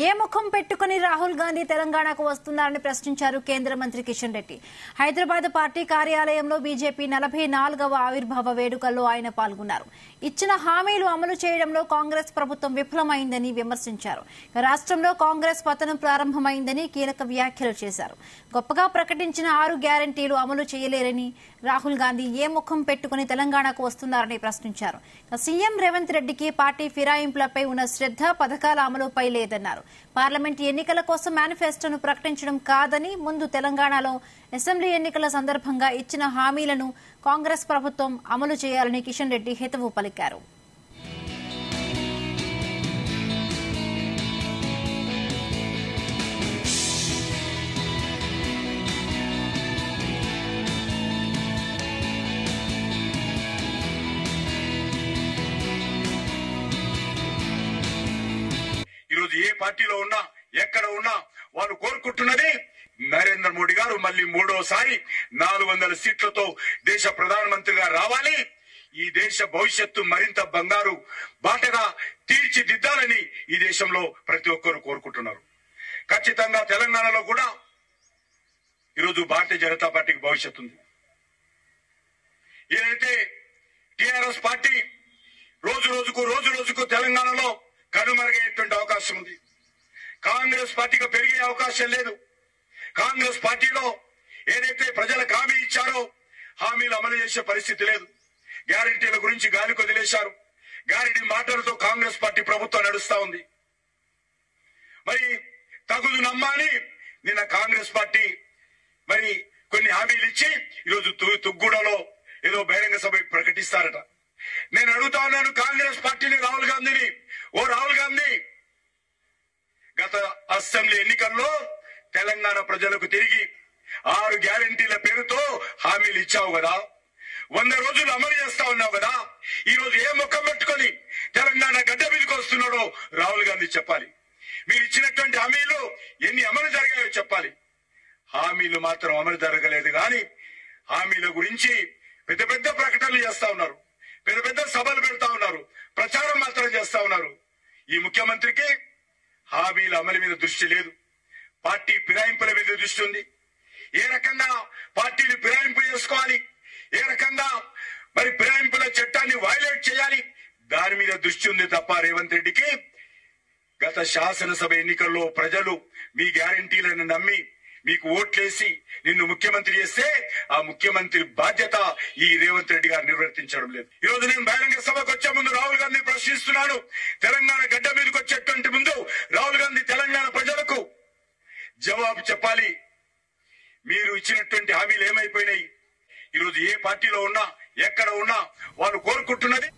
ఏ ముఖం పెట్టుకుని రాహుల్ గాంధీ తెలంగాణకు వస్తున్నారని ప్రశ్నించారు కేంద్ర మంత్రి కిషన్ రెడ్డి. హైదరాబాద్ పార్టీ కార్యాలయంలో బీజేపీ 44వ ఆవిర్భావ వేడుకల్లో ఆయన పాల్గొన్నారు. ఇచ్చిన హామీలు అమలు చేయడంలో కాంగ్రెస్ ప్రభుత్వం విఫలమైందని విమర్శించారు. రాష్ట్రంలో కాంగ్రెస్ పతనం ప్రారంభమైందని కీలక వ్యాఖ్యలు చేశారు. గొప్పగా ప్రకటించిన 6 గ్యారంటీలు అమలు చేయలేరని, రాహుల్ గాంధీ ఏ ముఖం పెట్టుకుని తెలంగాణకు వస్తున్నారని ప్రశ్నించారు. సీఎం రేవంత్ రెడ్డికి పార్టీ ఫిరాయింపులపై ఉన్న శ్రద్ధ పథకాల అమలుపై లేదన్నారు. పార్లమెంట్ ఎన్నికల కోసం మేనిఫెస్టోను ప్రకటించడం కాదని, ముందు తెలంగాణలో అసెంబ్లీ ఎన్నికల సందర్భంగా ఇచ్చిన హామీలను కాంగ్రెస్ ప్రభుత్వం అమలు చేయాలని కిషన్ రెడ్డి హితవు పలికారు. ఈరోజు ఏ పార్టీలో ఉన్నా ఎక్కడ ఉన్నా వాళ్ళు కోరుకుంటున్నది నరేంద్ర మోడీ గారు మళ్ళీ 3వసారి 400 సీట్లతో దేశ ప్రధానమంత్రిగా రావాలి. ఈ దేశ భవిష్యత్తు మరింత బంగారు బాటగా తీర్చిదిద్దాలని ఈ దేశంలో ప్రతి ఒక్కరు కోరుకుంటున్నారు. ఖచ్చితంగా తెలంగాణలో కూడా ఈరోజు భారతీయ జనతా పార్టీకి భవిష్యత్తు ఉంది. ఏదైతే టిఆర్ఎస్ పార్టీ రోజు రోజుకు తెలంగాణలో కనుమరుగయ్యేటువంటి అవకాశం ఉంది. కాంగ్రెస్ పార్టీకి పెరిగే అవకాశం లేదు. కాంగ్రెస్ పార్టీలో ఏదైతే ప్రజలకు హామీ ఇచ్చారో హామీలు అమలు చేసే పరిస్థితి లేదు. గ్యారంటీల గురించి గాలి కొదిలేశారు. గ్యారంటీ మాటలతో కాంగ్రెస్ పార్టీ ప్రభుత్వం నడుస్తా ఉంది. మరి తగుదు నమ్మాని నిన్న కాంగ్రెస్ పార్టీ మరి కొన్ని హామీలు ఇచ్చి ఈరోజు తుగ్గూడలో ఏదో బహిరంగ సభ ప్రకటిస్తారట. నేను అడుగుతా ఉన్నాను కాంగ్రెస్ పార్టీని, రాహుల్ గాంధీని, ఓ రాహుల్ గాంధీ, గత అసెంబ్లీ ఎన్నికల్లో తెలంగాణ ప్రజలకు తిరిగి 6 గ్యారంటీల పేరుతో హామీలు ఇచ్చావు కదా, 100 రోజులు అమలు చేస్తా ఉన్నావు కదా. ఈ రోజు ఏ ముఖం పెట్టుకొని తెలంగాణ గడ్డ మీదకి వస్తున్నాడో రాహుల్ గాంధీ చెప్పాలి. మీరు ఇచ్చినటువంటి హామీలు ఎన్ని అమలు జరిగాయో చెప్పాలి. హామీలు మాత్రం అమలు జరగలేదు కానీ హామీల గురించి పెద్ద పెద్ద ప్రకటనలు చేస్తా ఉన్నారు, పెద్ద పెద్ద సభలు పెడతా ఉన్నారు, ప్రచారం మాత్రం చేస్తా ఉన్నారు. ఈ ముఖ్యమంత్రికి హామీల అమలు మీద దృష్టి లేదు, పార్టీ ఫిరాయింపుల మీద దృష్టి ఉంది. ఏ రకంగా పార్టీని ఫిరాయింపు చేసుకోవాలి, ఏ రకంగా మరి ఫిరాయింపుల చట్టాన్ని వైలేట్ చేయాలి, దాని మీద దృష్టి ఉంది తప్ప రేవంత్ రెడ్డికి గత శాసనసభ ఎన్నికల్లో ప్రజలు మీ గ్యారంటీలను నమ్మి మీకు ఓట్లేసి నిన్ను ముఖ్యమంత్రి చేస్తే ఆ ముఖ్యమంత్రి బాధ్యత ఈ రేవంత్ రెడ్డి గారు నిర్వర్తించడం లేదు. ఈ రోజు నేను బహిరంగ సభకు వచ్చే ముందు రాహుల్ గాంధీ ప్రశ్నిస్తున్నాను. తెలంగాణ గడ్డ మీదకి వచ్చేటువంటి ముందు రాహుల్ గాంధీ తెలంగాణ ప్రజలకు జవాబు చెప్పాలి. మీరు ఇచ్చినటువంటి హామీలు ఏమైపోయినాయి? ఈరోజు ఏ పార్టీలో ఉన్నా ఎక్కడ ఉన్నా వాళ్ళు కోరుకుంటున్నది